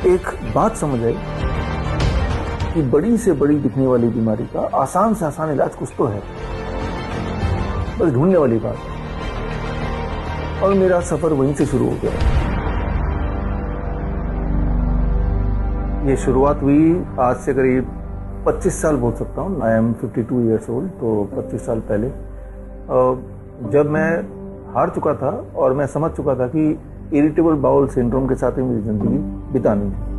एक बात समझ आई कि बड़ी से बड़ी दिखने वाली बीमारी का आसान से आसान इलाज कुछ तो है, बस ढूंढने वाली बात है। और मेरा सफर वहीं से शुरू हो गया। ये शुरुआत हुई आज से करीब 25 साल बोल सकता हूँ। I am 52 years old. तो 25 साल पहले जब मैं हार चुका था और मैं समझ चुका था कि इरिटेबल बाउल सिंड्रोम के साथ ही मेरी जिंदगी बितानी है।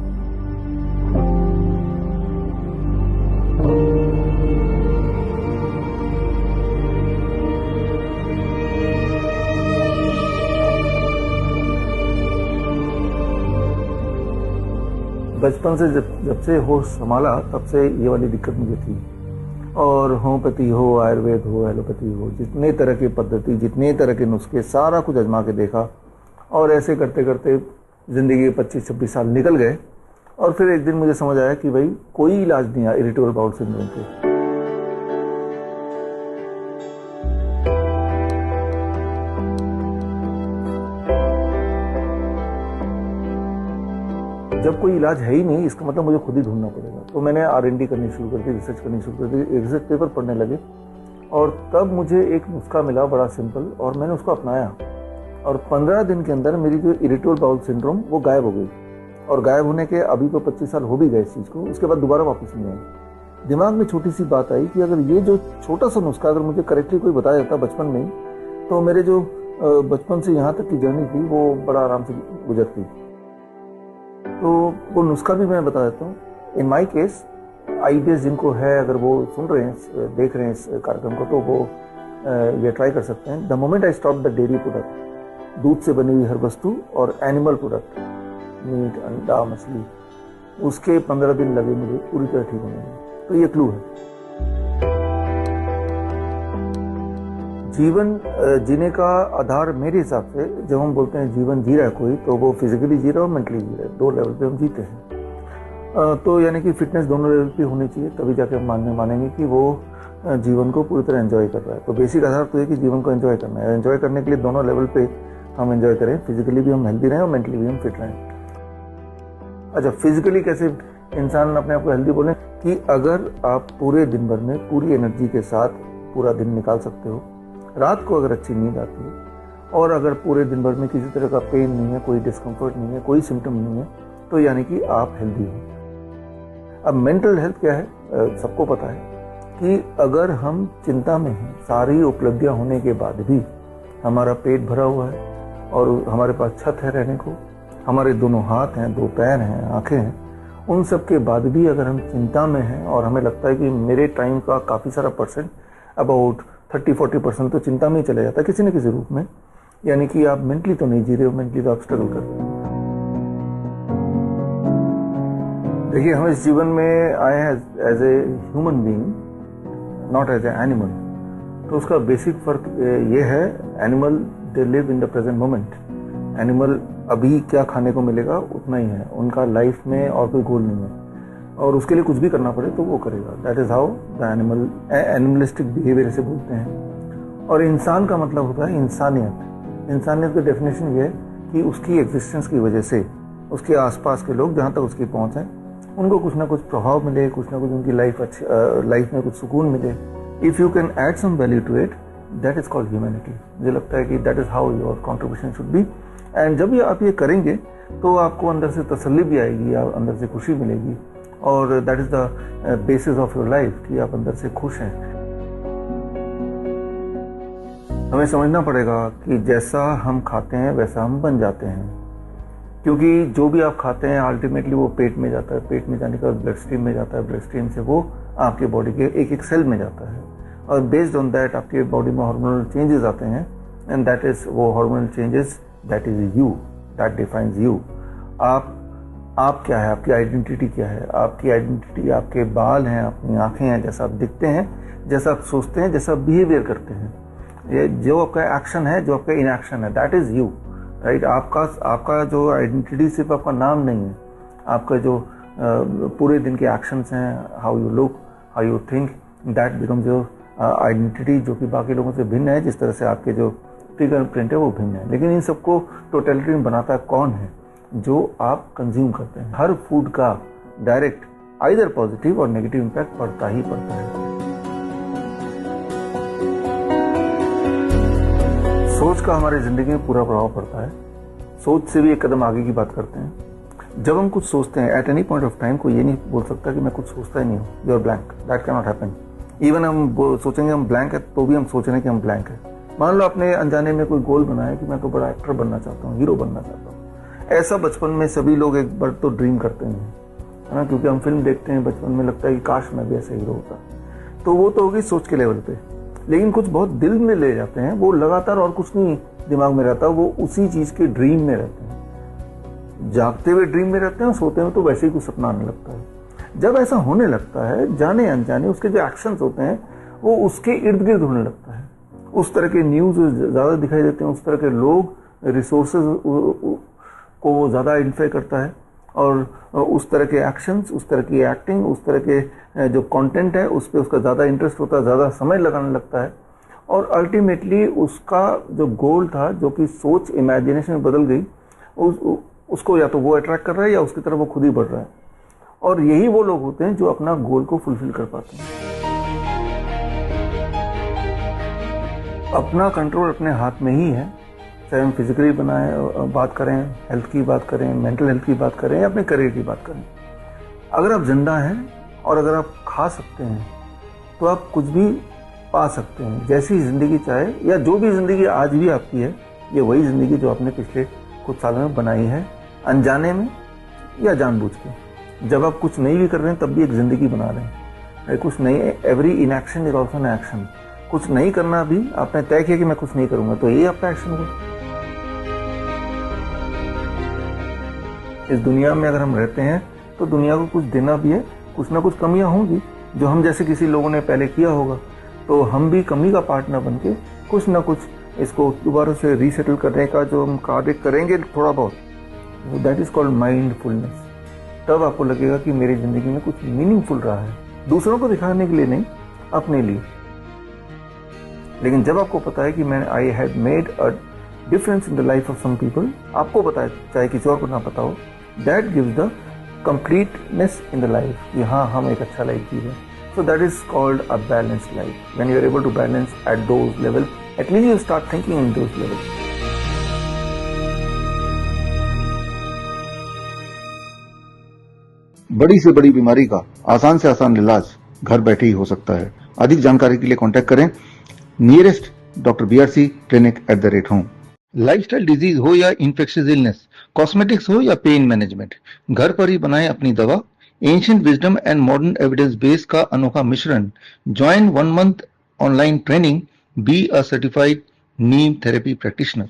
बचपन से जब से होश संभाला तब से ये वाली दिक्कत मुझे थी। और होम्योपैथी हो, आयुर्वेद हो, एलोपैथी हो, जितने तरह की पद्धति, जितने तरह के नुस्खे, सारा कुछ आजमा के देखा। और ऐसे करते करते ज़िंदगी के 25-26 साल निकल गए। और फिर एक दिन मुझे समझ आया कि भाई कोई इलाज नहीं है इरिटेबल बाउल सिंड्रोम के। जब कोई इलाज है ही नहीं, इसका मतलब मुझे खुद ही ढूंढना पड़ेगा। तो मैंने R&D करनी शुरू कर दी, रिसर्च करनी शुरू कर दी, रिसर्च पेपर पढ़ने लगे। और तब मुझे एक नुस्खा मिला बड़ा सिंपल, और मैंने उसको अपनाया। और 15 दिन के अंदर मेरी जो इरिटेबल बाउल सिंड्रोम वो गायब हो गई। और गायब होने के अभी तो 25 साल हो भी गए इस चीज़ को, उसके बाद दोबारा वापस नहीं आई। दिमाग में छोटी सी बात आई कि अगर ये जो छोटा सा नुस्खा अगर मुझे करेक्टली कोई बताया जाता बचपन में ही, तो मेरे जो बचपन से यहाँ तक की जर्नी थी वो बड़ा आराम से गुजरती। तो वो नुस्खा भी मैं बता देता हूँ। इन माई केस IBS जिनको है, अगर वो सुन रहे हैं, देख रहे हैं इस कार्यक्रम को, तो वो ये ट्राई कर सकते हैं। The moment I stop the dairy product, दूध से बनी हुई हर वस्तु और एनिमल प्रोडक्ट, मीट, अंडा, मछली, उसके 15 दिन लगे मुझे पूरी तरह ठीक होने में। तो ये क्लू है। जीवन जीने का आधार मेरे हिसाब से, जब हम बोलते हैं जीवन जी रहा है कोई, तो वो फिजिकली जी रहा है और मेंटली जी रहा है। 2 लेवल पे हम जीते हैं। तो यानी कि फिटनेस दोनों लेवल पे होनी चाहिए, तभी जाके हम मानेंगे कि वो जीवन को पूरी तरह एंजॉय कर रहा है। तो बेसिक आधार तो ये कि जीवन को एंजॉय करना है। एंजॉय करने के लिए दोनों लेवल पे हम एंजॉय करें, फिजिकली भी हम हेल्दी रहें और मेंटली भी हम फिट रहें। अच्छा, फिजिकली कैसे इंसान अपने आप को हेल्दी बोले कि अगर आप पूरे दिन भर में पूरी एनर्जी के साथ पूरा दिन निकाल सकते हो, रात को अगर अच्छी नींद आती है, और अगर पूरे दिन भर में किसी तरह का पेन नहीं है, कोई डिस्कम्फर्ट नहीं है, कोई सिम्टम नहीं है, तो यानी कि आप हेल्दी हो। अब मेंटल हेल्थ क्या है, सबको पता है कि अगर हम चिंता में हैं, सारी उपलब्धियां होने के बाद भी हमारा पेट भरा हुआ है और हमारे पास छत है रहने को, हमारे दोनों हाथ हैं, 2 पैर हैं, आंखें हैं, उन सब के बाद भी अगर हम चिंता में हैं और हमें लगता है कि मेरे टाइम का काफ़ी सारा परसेंट, अबाउट 30-40% तो चिंता में ही चला जाता है किसी न किसी रूप में, यानी कि आप मेंटली तो नहीं जी रहे हो, मेंटली तो आप स्ट्रगल कर रहे हो। देखिए, हम इस जीवन में आए हैं as a human being, not as a animal. तो उसका बेसिक फर्क ये है, animal they live in the present moment. Animal अभी क्या खाने को मिलेगा उतना ही है, उनका लाइफ में और कोई गोल नहीं है, और उसके लिए कुछ भी करना पड़े तो वो करेगा। That is how the animalistic behaviour से बोलते हैं। और इंसान का मतलब होता है इंसानियत। इंसानियत की डेफिनेशन ये है कि उसकी एग्जिस्टेंस की वजह से उसके आसपास के लोग, जहाँ तक उसकी पहुँच है, उनको कुछ ना कुछ प्रभाव मिले, कुछ ना कुछ उनकी लाइफ में कुछ सुकून मिले। If you can add some value to it, that is called humanity. मुझे लगता है कि that is how your contribution should be. And जब आप ये करेंगे तो आपको अंदर से तसल्ली भी आएगी, अंदर से खुशी मिलेगी, और that is the basis of your life कि आप अंदर से खुश हैं। हमें समझना पड़ेगा कि जैसा हम खाते हैं वैसा हम बन जाते हैं, क्योंकि जो भी आप खाते हैं अल्टीमेटली वो पेट में जाता है, पेट में जाने के बाद ब्लड स्ट्रीम में जाता है, ब्लड स्ट्रीम से वो आपके बॉडी के एक एक सेल में जाता है, और बेस्ड ऑन दैट आपके बॉडी में हार्मोनल चेंजेस आते हैं। एंड दैट इज वो hormonal changes, that is you, that defines you. आप क्या है, आपकी आइडेंटिटी क्या है? आपकी आइडेंटिटी आपके बाल हैं, अपनी आंखें हैं, जैसा आप दिखते हैं, जैसा आप सोचते हैं, जैसा आप बिहेवियर करते हैं, ये जो आपका एक्शन है, जो आपका इनएक्शन है, दैट इज यू, राइट। आपका जो आइडेंटिटी सिर्फ आपका नाम नहीं है, आपका जो पूरे दिन के एक्शंस हैं, how you look, how you think, that becomes your identity, जो कि बाकी लोगों से भिन्न है। जिस तरह से आपके जो फिंगर प्रिंट है वो भिन्न है, लेकिन इन सबको टोटलिटी में बनाता कौन है? जो आप कंज्यूम करते हैं। हर फूड का डायरेक्ट आइदर पॉजिटिव और नेगेटिव इम्पैक्ट पड़ता ही पड़ता है। सोच का हमारी जिंदगी में पूरा प्रभाव पड़ता है। सोच से भी एक कदम आगे की बात करते हैं। जब हम कुछ सोचते हैं at any point of time, कोई ये नहीं बोल सकता कि मैं कुछ सोचता ही नहीं हूँ, you are blank, that can not happen. Even हम सोचेंगे हम ब्लैंक है तो भी हम सोच रहे हैं कि हम ब्लैंक है। मान लो आपने अनजाने में कोई गोल बनाया कि मैं तो बड़ा एक्टर बनना चाहता हूँ, हीरो बनना चाहता हूँ। ऐसा बचपन में सभी लोग एक बार तो ड्रीम करते हैं, है ना, क्योंकि हम फिल्म देखते हैं बचपन में, लगता है कि काश मैं भी ऐसा हीरो होता। तो वो तो होगी सोच के लेवल पे। लेकिन कुछ बहुत दिल में ले जाते हैं, वो लगातार और कुछ नहीं दिमाग में रहता, वो उसी चीज के ड्रीम में रहते हैं। जागते हुए ड्रीम में रहते हैं, सोते हुए तो वैसे ही कुछ सपना आने लगता है। जब ऐसा होने लगता है, जाने अनजाने उसके जो एक्शंस होते हैं वो उसके इर्द गिर्द होने लगता है। उस तरह के न्यूज ज्यादा दिखाई देते हैं, उस तरह के लोग, रिसोर्सेज को वो ज्यादा आइडेंटिफाई करता है, और उस तरह के एक्शंस, उस तरह की एक्टिंग, उस तरह के जो कंटेंट है उस पर उसका ज़्यादा इंटरेस्ट होता है, ज़्यादा समय लगाने लगता है। और अल्टीमेटली उसका जो गोल था, जो कि सोच इमेजिनेशन में बदल गई, उसको या तो वो अट्रैक्ट कर रहा है या उसकी तरफ वो खुद ही बढ़ रहा है। और यही वो लोग होते हैं जो अपना गोल को फुलफिल कर पाते हैं। अपना कंट्रोल अपने हाथ में ही है, चाहे हम फिजिकली बात करें, हेल्थ की बात करें, मेंटल हेल्थ की बात करें या अपने करियर की बात करें। अगर आप जिंदा हैं और अगर आप खा सकते हैं तो आप कुछ भी पा सकते हैं, जैसी जिंदगी चाहे, या जो भी जिंदगी आज भी आपकी है, ये वही जिंदगी जो आपने पिछले कुछ सालों में बनाई है, अनजाने में या जानबूझ के। जब आप कुछ नहीं भी कर रहे हैं तब भी एक जिंदगी बना रहे हैं। कुछ नहीं, every inaction is also an action. कुछ नहीं करना भी आपने तय किया कि मैं कुछ नहीं करूंगा, तो ये आपका एक्शन होगा। इस दुनिया में अगर हम रहते हैं तो दुनिया को कुछ देना भी है, कुछ ना कुछ कमियां होंगी जो हम जैसे किसी लोगों ने पहले किया होगा, तो हम भी कमी का पार्टनर बन के कुछ ना कुछ इसको दोबारा से रीसेटल करने का जो हम कार्य करेंगे थोड़ा बहुत, दैट इज कॉल्ड माइंडफुलनेस। तब आपको लगेगा कि मेरी जिंदगी में कुछ मीनिंगफुल रहा है, दूसरों को दिखाने के लिए नहीं, अपने लिए। लेकिन जब आपको पता है कि मैं I had made a difference in the life of some people, आपको पता है, चाहे किसी और को ना पता हो, that gives the completeness in the life, कि हाँ हम एक अच्छा लाइफ जी रहे हैं। So that is called a balanced life. When you are able to balance at those levels, at least you start thinking in those levels. बड़ी से बड़ी बीमारी का आसान से आसान इलाज घर बैठे ही हो सकता है। अधिक जानकारी के लिए कांटेक्ट करें nearest doctor BRC clinic @home। Lifestyle disease हो या इन्फेक्शियस इलनेस, कॉस्मेटिक्स हो या पेन मैनेजमेंट, घर पर ही बनाएं अपनी दवा। Ancient wisdom and modern evidence base का अनोखा मिश्रण। Join 1 month online training, be a certified Neem therapy practitioner.